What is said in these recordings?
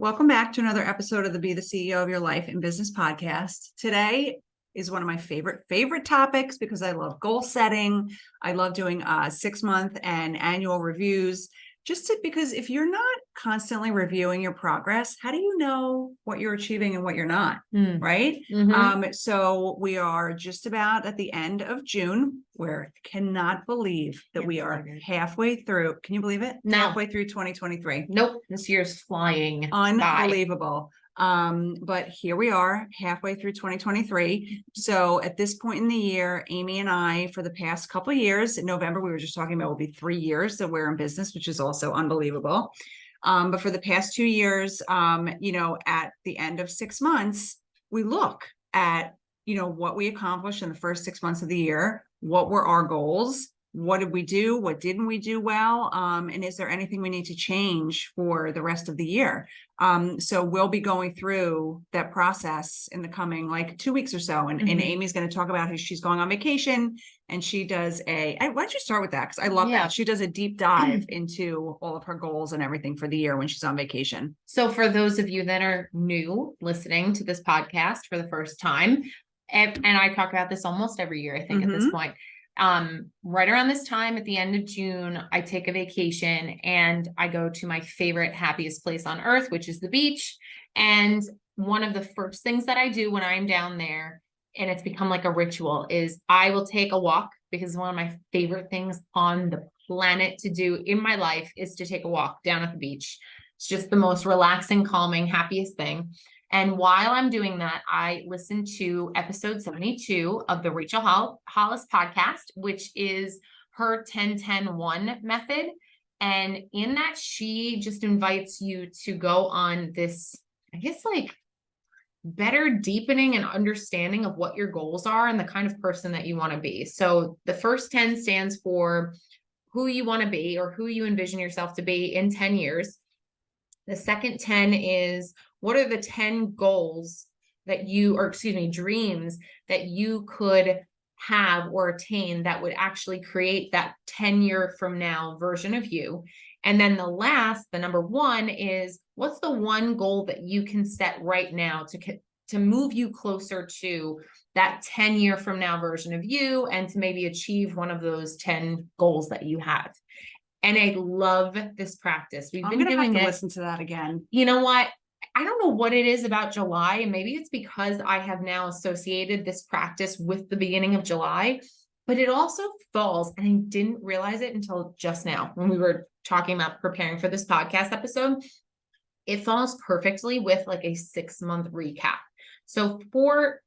Welcome back to another episode of the Be the CEO of Your Life in Business podcast. Today is one of my favorite topics because I love goal setting. I love doing 6-month and annual reviews because if you're not constantly reviewing your progress, how do you know what you're achieving and what you're not? Right? Mm-hmm. So we are just about at the end of June, where I cannot believe that we are halfway through. Can you believe it? No. Halfway through 2023. Nope. This year's flying Unbelievable. But here we are halfway through 2023. So at this point in the year, Amy and I, for the past couple of years, in November, we were just talking about will be 3 years that we're in business, which is also unbelievable. But for the past 2 years, at the end of 6 months, we look at, what we accomplished in the first 6 months of the year. What were our goals? What did we do? What didn't we do well? And is there anything we need to change for the rest of the year? So we'll be going through that process in the coming 2 weeks or so. And Amy's going to talk about how she's going on vacation, and she does why don't you start with that? Because I love that. She does a deep dive into all of her goals and everything for the year when she's on vacation. So for those of you that are new listening to this podcast for the first time, and I talk about this almost every year, I think at this point, right around this time at the end of June, I take a vacation and I go to my favorite, happiest place on earth, which is the beach. And one of the first things that I do when I'm down there, and it's become like a ritual, is I will take a walk, because one of my favorite things on the planet to do in my life is to take a walk down at the beach. It's just the most relaxing, calming, happiest thing. And while I'm doing that, I listen to episode 72 of the Rachel Hollis podcast, which is her 10-10-1 method. And in that, she just invites you to go on this, I guess, better deepening and understanding of what your goals are and the kind of person that you want to be. So the first 10 stands for who you want to be or who you envision yourself to be in 10 years. The second 10 is, what are the 10 goals that dreams that you could have or attain that would actually create that 10-year from now version of you? And then the number 1 is, what's the one goal that you can set right now to move you closer to that 10-year from now version of you, and to maybe achieve one of those 10 goals that you have? And I love this practice. We've been doing it. Listen to that again. You know what? I don't know what it is about July, and maybe it's because I have now associated this practice with the beginning of July, but it also falls, and I didn't realize it until just now when we were talking about preparing for this podcast episode. It falls perfectly with a 6-month recap. So for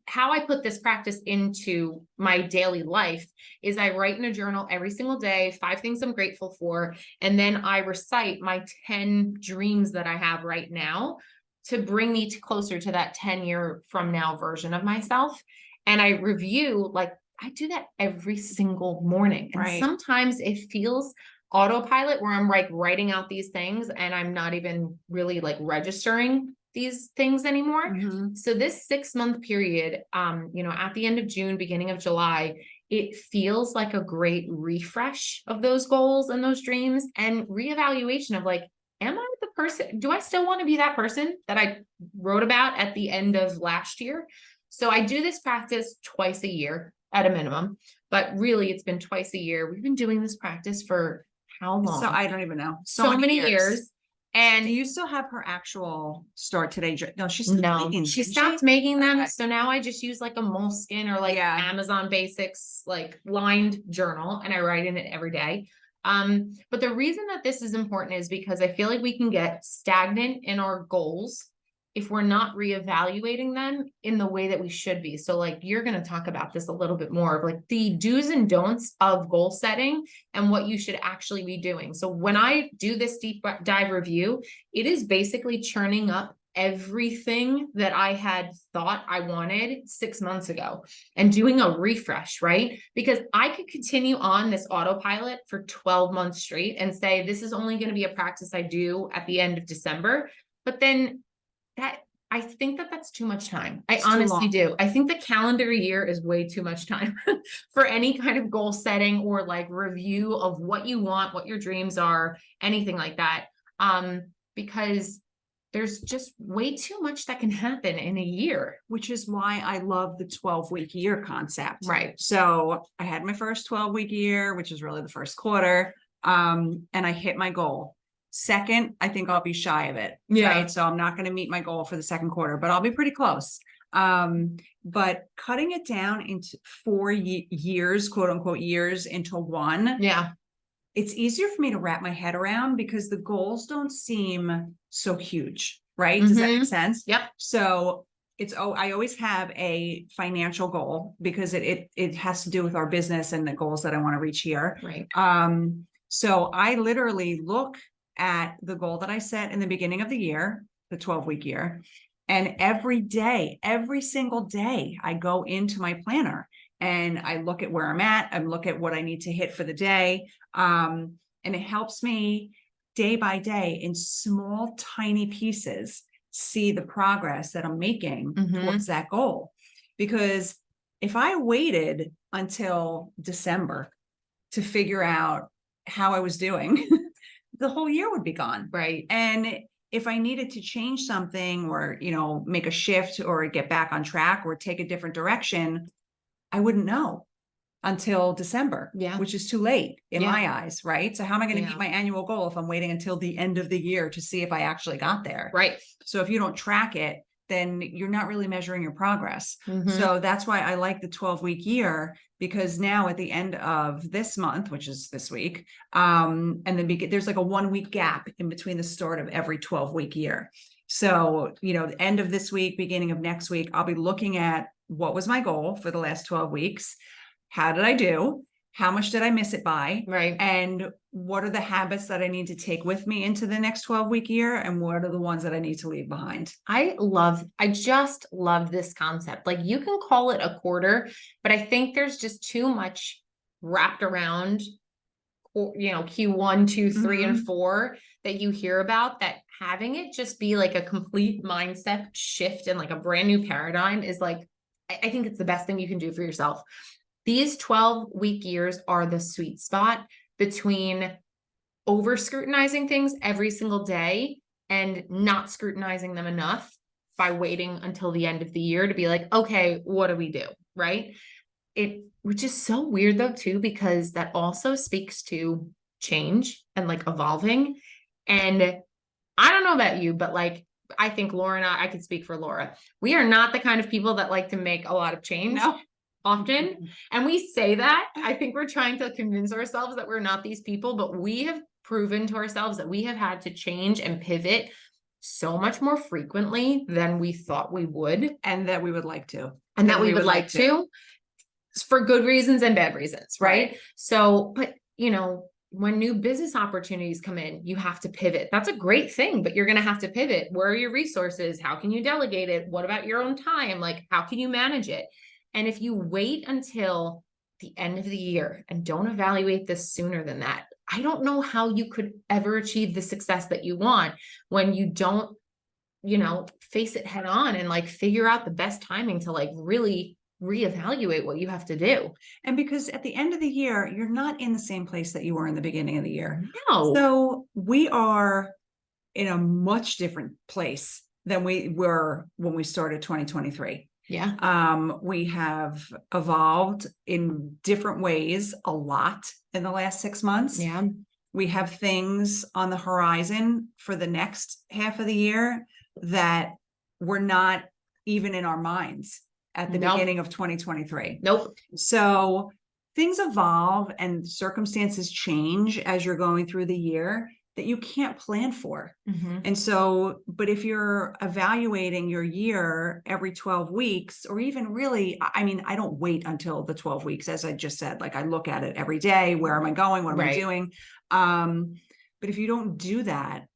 how I put this practice into my daily life is I write in a journal every single day, 5 things I'm grateful for. And then I recite my 10 dreams that I have right now to bring me closer to that 10-year from now version of myself. And I review, I do that every single morning. And sometimes it feels autopilot where I'm writing out these things and I'm not even really registering these things anymore. So this 6-month period, at the end of June, beginning of July, it feels like a great refresh of those goals and those dreams, and reevaluation of am I the person? Do I still want to be that person that I wrote about at the end of last year? So I do this practice twice a year at a minimum, but really it's been twice a year. We've been doing this practice for how long? So I don't even know. So many years. And do you still have her actual Start Today? No, she stopped making them. So now I just use a Moleskine or Amazon Basics, lined journal, and I write in it every day. But the reason that this is important is because I feel like we can get stagnant in our goals if we're not reevaluating them in the way that we should be. So you're going to talk about this a little bit more of the do's and don'ts of goal setting and what you should actually be doing. So when I do this deep dive review, it is basically churning up everything that I had thought I wanted 6 months ago and doing a refresh, right? Because I could continue on this autopilot for 12 months straight and say, this is only going to be a practice I do at the end of December. But then I think that's too much time. I honestly do. I think the calendar year is way too much time for any kind of goal setting or review of what you want, what your dreams are, anything like that. Because there's just way too much that can happen in a year. Which is why I love the 12-week year concept. Right. So I had my first 12-week year, which is really the first quarter. And I hit my goal. Second, I think I'll be shy of it. Yeah. Right. So I'm not going to meet my goal for the second quarter, but I'll be pretty close. But cutting it down into 4 years, quote unquote, years into one. Yeah. It's easier for me to wrap my head around because the goals don't seem so huge, right? Does that make sense? Yep. So I always have a financial goal because it has to do with our business and the goals that I want to reach here. Right. So I literally look at the goal that I set in the beginning of the year, the 12-week year, and every day, every single day, I go into my planner and I look at where I'm at. I look at what I need to hit for the day. And it helps me day by day in small, tiny pieces, see the progress that I'm making towards that goal. Because if I waited until December to figure out how I was doing, the whole year would be gone. Right. And if I needed to change something or, make a shift or get back on track or take a different direction, I wouldn't know until December, which is too late in my eyes, right? So how am I going to meet my annual goal if I'm waiting until the end of the year to see if I actually got there? Right. So if you don't track it, then you're not really measuring your progress. So that's why I like the 12-week year, because now at the end of this month, which is this week, and then there's like a 1-week gap in between the start of every 12-week year. So, the end of this week, beginning of next week, I'll be looking at what was my goal for the last 12 weeks. How did I do? How much did I miss it by? Right. And what are the habits that I need to take with me into the next 12-week year? And what are the ones that I need to leave behind? I just love this concept. Like, you can call it a quarter, but I think there's just too much wrapped around, Q1, 2, 3, and 4 that you hear about, that having it just be like a complete mindset shift and like a brand new paradigm is like, I think it's the best thing you can do for yourself. These 12-week years are the sweet spot between over scrutinizing things every single day and not scrutinizing them enough by waiting until the end of the year to be like, okay, what do we do? Right. Which is so weird though, too, because that also speaks to change and like evolving. And I don't know about you, but like, I think Laura and I could speak for Laura. We are not the kind of people that like to make a lot of change. No. Often. And we say that, I think we're trying to convince ourselves that we're not these people, but we have proven to ourselves that we have had to change and pivot so much more frequently than we thought we would. And that we would like to. And that we would like to, for good reasons and bad reasons. Right. So, but when new business opportunities come in, you have to pivot. That's a great thing, but you're going to have to pivot. Where are your resources? How can you delegate it? What about your own time? Like, how can you manage it? And if you wait until the end of the year and don't evaluate this sooner than that, I don't know how you could ever achieve the success that you want when you don't, face it head on and like figure out the best timing to like really reevaluate what you have to do. And because at the end of the year, you're not in the same place that you were in the beginning of the year. No. So we are in a much different place than we were when we started 2023. Yeah. We have evolved in different ways a lot in the last 6 months. Yeah. We have things on the horizon for the next half of the year that were not even in our minds at the beginning of 2023. Nope. So things evolve and circumstances change as you're going through the year that you can't plan for. And so, but if you're evaluating your year every 12 weeks, or even really, I don't wait until the 12 weeks, as I just said, like I look at it every day. Where am I going? What am I doing? But if you don't do that,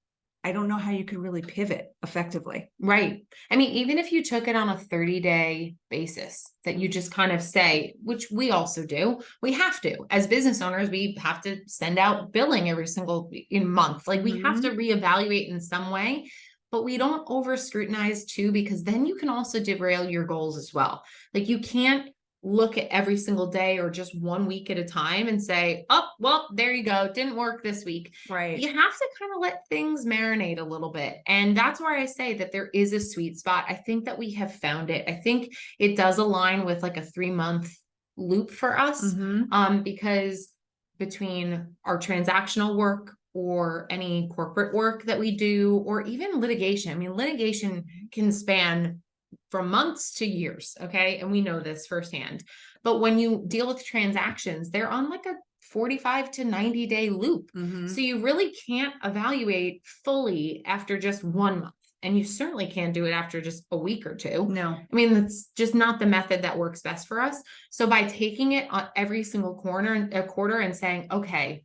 I don't know how you could really pivot effectively. Right. I mean, even if you took it on a 30-day basis that you just kind of say, which we also do, we have to, as business owners, we have to send out billing every single month. Like we have to reevaluate in some way, but we don't over scrutinize too, because then you can also derail your goals as well. Like you can't look at every single day or just 1 week at a time and say, oh, well, there you go. Didn't work this week. Right. You have to kind of let things marinate a little bit. And that's where I say that there is a sweet spot. I think that we have found it. I think it does align with like a 3-month loop for us. Because between our transactional work or any corporate work that we do, or even litigation, I mean, litigation can span from months to years. Okay. And we know this firsthand. But when you deal with transactions, they're on like a 45 to 90-day loop. So you really can't evaluate fully after just 1 month. And you certainly can't do it after just a week or two. No. I mean, that's just not the method that works best for us. So by taking it on every single quarter and saying, okay,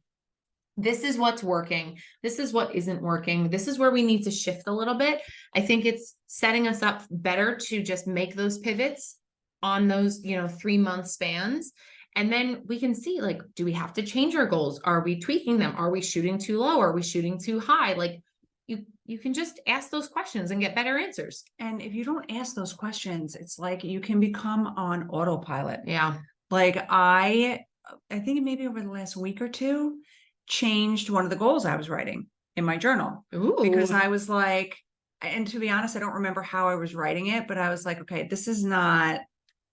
this is what's working. This is what isn't working. This is where we need to shift a little bit. I think it's setting us up better to just make those pivots on those, 3-month spans. And then we can see, like, do we have to change our goals? Are we tweaking them? Are we shooting too low? Are we shooting too high? Like, you can just ask those questions and get better answers. And if you don't ask those questions, it's like you can become on autopilot. Yeah. Like I think maybe over the last week or two, changed one of the goals I was writing in my journal. Ooh. Because I was like, and to be honest, I don't remember how I was writing it, but I was like, okay, this is not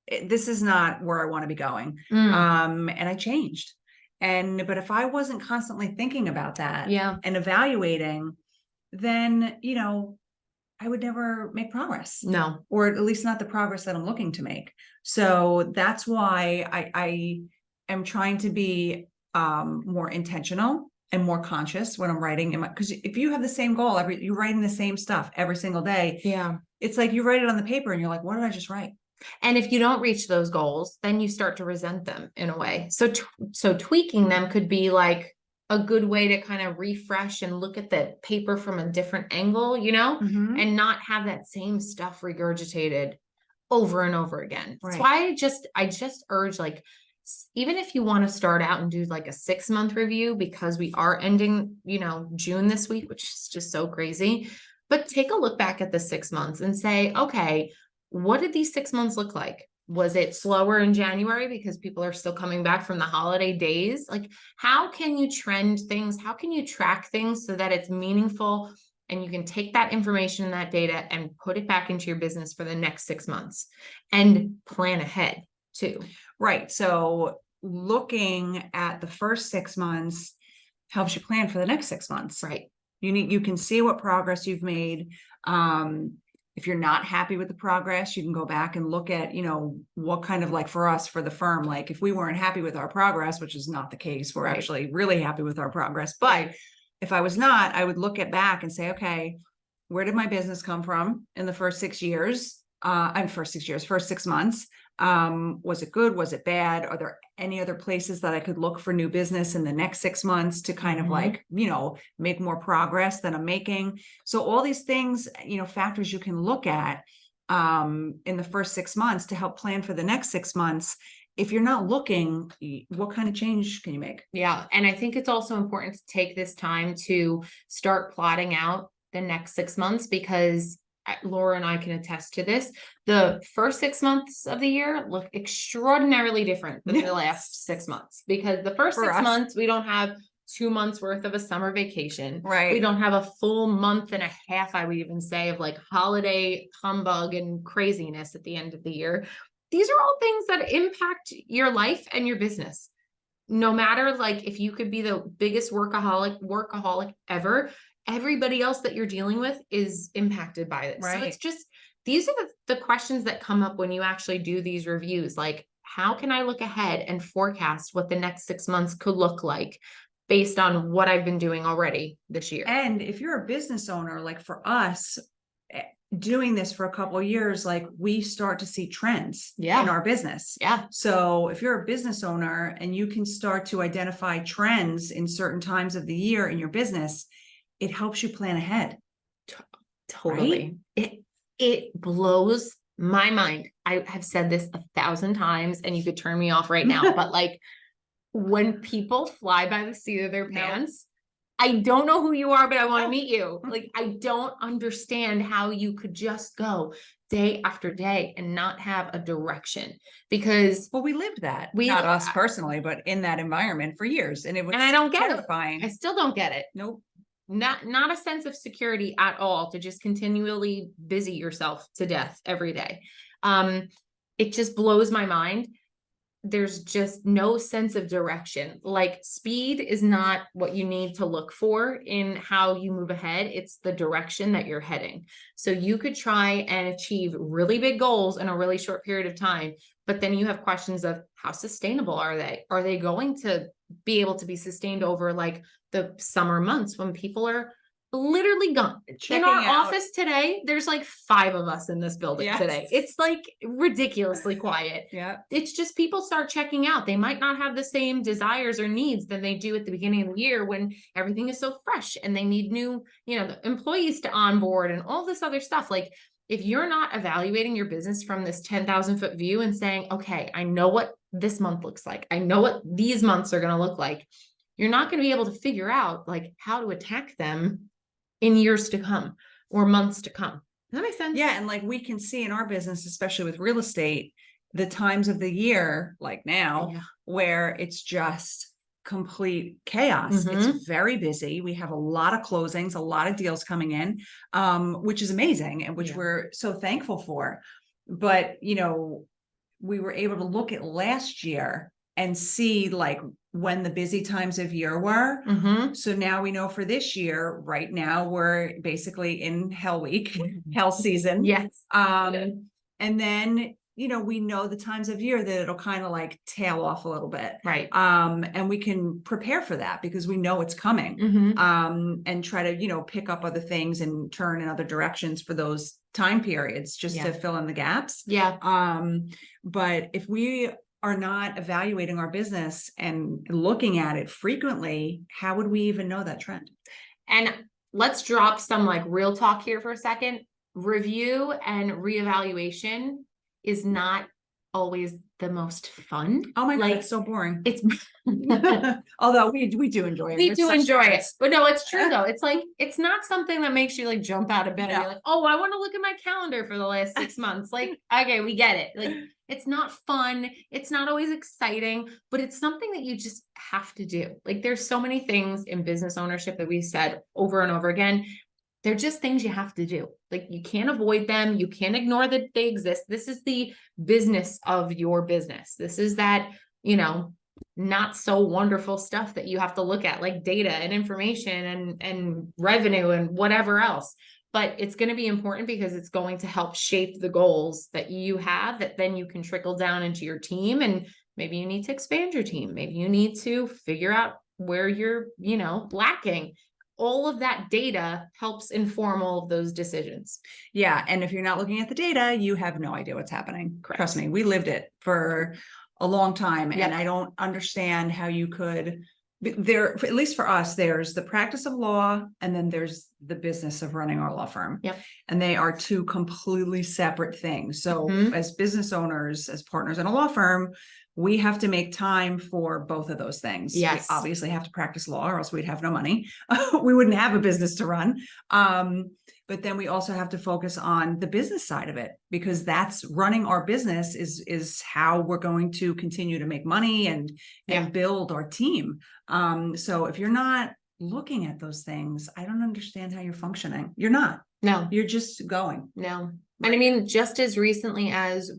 where I want to be going. And I changed. But if I wasn't constantly thinking about that and evaluating, then, I would never make progress. No. Or at least not the progress that I'm looking to make. So that's why I am trying to be more intentional and more conscious when I'm writing because if you have the same goal, you're writing the same stuff every single day. Yeah. It's like you write it on the paper and you're like, what did I just write? And if you don't reach those goals, then you start to resent them in a way. So tweaking them could be like a good way to kind of refresh and look at the paper from a different angle, and not have that same stuff regurgitated over and over again. Right. That's why I just urge, like, even if you want to start out and do like a 6-month review, because we are ending, June this week, which is just so crazy, but take a look back at the 6 months and say, okay, what did these 6 months look like? Was it slower in January because people are still coming back from the holiday days? Like, how can you trend things? How can you track things so that it's meaningful and you can take that information and that data and put it back into your business for the next 6 months and plan ahead too? Right. So looking at the first 6 months helps you plan for the next 6 months. Right. You can see what progress you've made. If you're not happy with the progress, you can go back and look at, what kind of, like, for us, for the firm, like if we weren't happy with our progress, which is not the case, we're actually really happy with our progress. But if I was not, I would look at back and say, okay, where did my business come from in the first 6 years? First 6 months. Was it good? Was it bad? Are there any other places that I could look for new business in the next 6 months to kind of like, make more progress than I'm making? So all these things, factors you can look at in the first 6 months to help plan for the next 6 months. If you're not looking, what kind of change can you make? Yeah. And I think it's also important to take this time to start plotting out the next 6 months, because Laura and I can attest to this. The first 6 months of the year look extraordinarily different than the last 6 months, because the first 6 months, we don't have 2 months worth of a summer vacation. Right. We don't have a full month and a half, I would even say, of like holiday humbug and craziness at the end of the year. These are all things that impact your life and your business. No matter, like, if you could be the biggest workaholic ever, everybody else that you're dealing with is impacted by this. Right. So it's just, these are the questions that come up when you actually do these reviews. Like, how can I look ahead and forecast what the next 6 months could look like based on what I've been doing already this year? And if you're a business owner, like for us, doing this for a couple of years, like we start to see trends in our business. Yeah. So if you're a business owner and you can start to identify trends in certain times of the year in your business, it helps you plan ahead. Totally. Right? It blows my mind. I have said this 1,000 times and you could turn me off right now, but like, when people fly by the seat of their pants, I don't know who you are, but I want to meet you. Like, I don't understand how you could just go, day after day and not have a direction, because Well, we lived that, we, not us personally, but in that environment for years, and it was and I don't get it. terrifying. I still don't get it. Nope. Not a sense of security at all, to just continually busy yourself to death every day. It just blows my mind. There's just no sense of direction. Like, speed is not what you need to look for in how you move ahead. It's the direction that you're heading. So you could try and achieve really big goals in a really short period of time, but then you have questions of how sustainable are they? Are they going to be able to be sustained over like the summer months when people are literally gone? Checking In our out. office today, there's like 5 of us in this building Yes. today. It's like ridiculously quiet. Yeah. It's just people start checking out. They might not have the same desires or needs than they do at the beginning of the year when everything is so fresh and they need new, employees to onboard and all this other stuff. Like, if you're not evaluating your business from this 10,000 foot view and saying, okay, I know what this month looks like, I know what these months are going to look like, you're not going to be able to figure out like how to attack them in years to come or months to come. Does that make sense? Yeah. And like we can see in our business, especially with real estate, the times of the year, like now, where it's just complete chaos. It's very busy. We have a lot of closings, a lot of deals coming in, which is amazing and which we're so thankful for. But, we were able to look at last year and see like when the busy times of year were. So now we know for this year, right now, we're basically in hell week, hell season. Yes. And then, we know the times of year that it'll kind of like tail off a little bit. Right. And we can prepare for that because we know it's coming. And try to, pick up other things and turn in other directions for those time periods just to fill in the gaps. But if we are not evaluating our business and looking at it frequently, how would we even know that trend? And let's drop some like real talk here for a second. Review and reevaluation is not always the most fun. Oh my God, it's so boring. It's although we do enjoy it. We do enjoy it. But no, it's true though. It's like, it's not something that makes you like jump out of bed and be like, oh, I want to look at my calendar for the last 6 months. Like, okay, we get it. Like, it's not fun. It's not always exciting, but it's something that you just have to do. Like, there's so many things in business ownership that we've said over and over again. They're just things you have to do. Like, you can't avoid them. You can't ignore that they exist. This is the business of your business. This is that, not so wonderful stuff that you have to look at, like data and information and revenue and whatever else. But it's going to be important because it's going to help shape the goals that you have that then you can trickle down into your team. And maybe you need to expand your team. Maybe you need to figure out where you're, lacking. All of that data helps inform all of those decisions. Yeah. And if you're not looking at the data, you have no idea what's happening. Correct. Trust me, we lived it for a long time. And I don't understand how you could there, at least for us, there's the practice of law, and then there's the business of running our law firm. And they are two completely separate things. So as business owners, as partners in a law firm, we have to make time for both of those things. We obviously have to practice law or else we'd have no money. We wouldn't have a business to run. But then we also have to focus on the business side of it, because that's running our business is how we're going to continue to make money and build our team. So if you're not looking at those things, I don't understand how you're functioning. You're not. No. You're just going. No. And I mean, just as recently as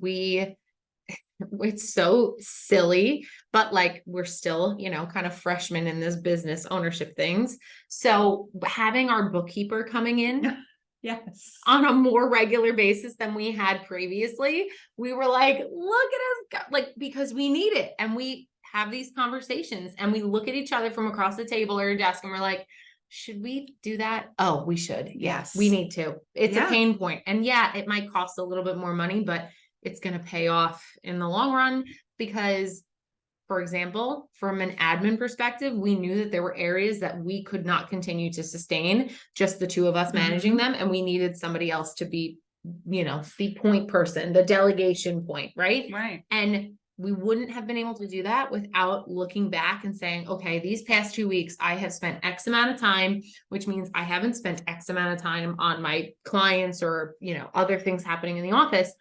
it's so silly, but like we're still, kind of freshmen in this business ownership things. So having our bookkeeper coming in on a more regular basis than we had previously, we were like, look at us, like, because we need it. And we have these conversations and we look at each other from across the table or desk and we're like, should we do that? Oh, we should. Yes, we need to. It's a pain point. And it might cost a little bit more money, but it's going to pay off in the long run because, for example, from an admin perspective, we knew that there were areas that we could not continue to sustain, just the two of us managing them. And we needed somebody else to be, the point person, the delegation point. Right. Right. And we wouldn't have been able to do that without looking back and saying, okay, these past 2 weeks, I have spent X amount of time, which means I haven't spent X amount of time on my clients or, other things happening in the office.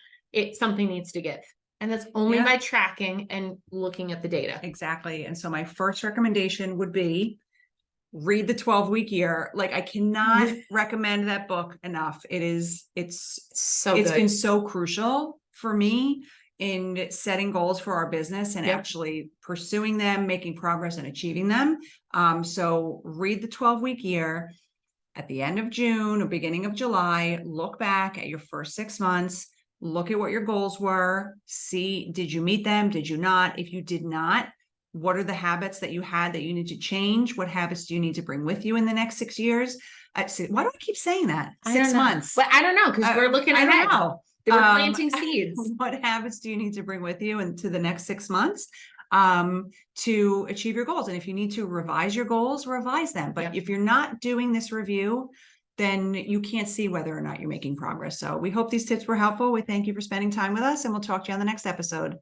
Something needs to give. And that's only by tracking and looking at the data. Exactly. And so my first recommendation would be read the 12-week year. Like, I cannot recommend that book enough. It's been so crucial for me in setting goals for our business and actually pursuing them, making progress and achieving them. So read the 12-week year. At the end of June or beginning of July, look back at your first 6 months, look at what your goals were, see, did you meet them? Did you not? If you did not, what are the habits that you had that you need to change? What habits do you need to bring with you in the next 6 years? Why do I keep saying that? 6 months. But I don't know, because we're looking ahead. I don't know. We're planting seeds. What habits do you need to bring with you into the next 6 months to achieve your goals? And if you need to revise your goals, revise them. But if you're not doing this review, then you can't see whether or not you're making progress. So we hope these tips were helpful. We thank you for spending time with us, and we'll talk to you on the next episode.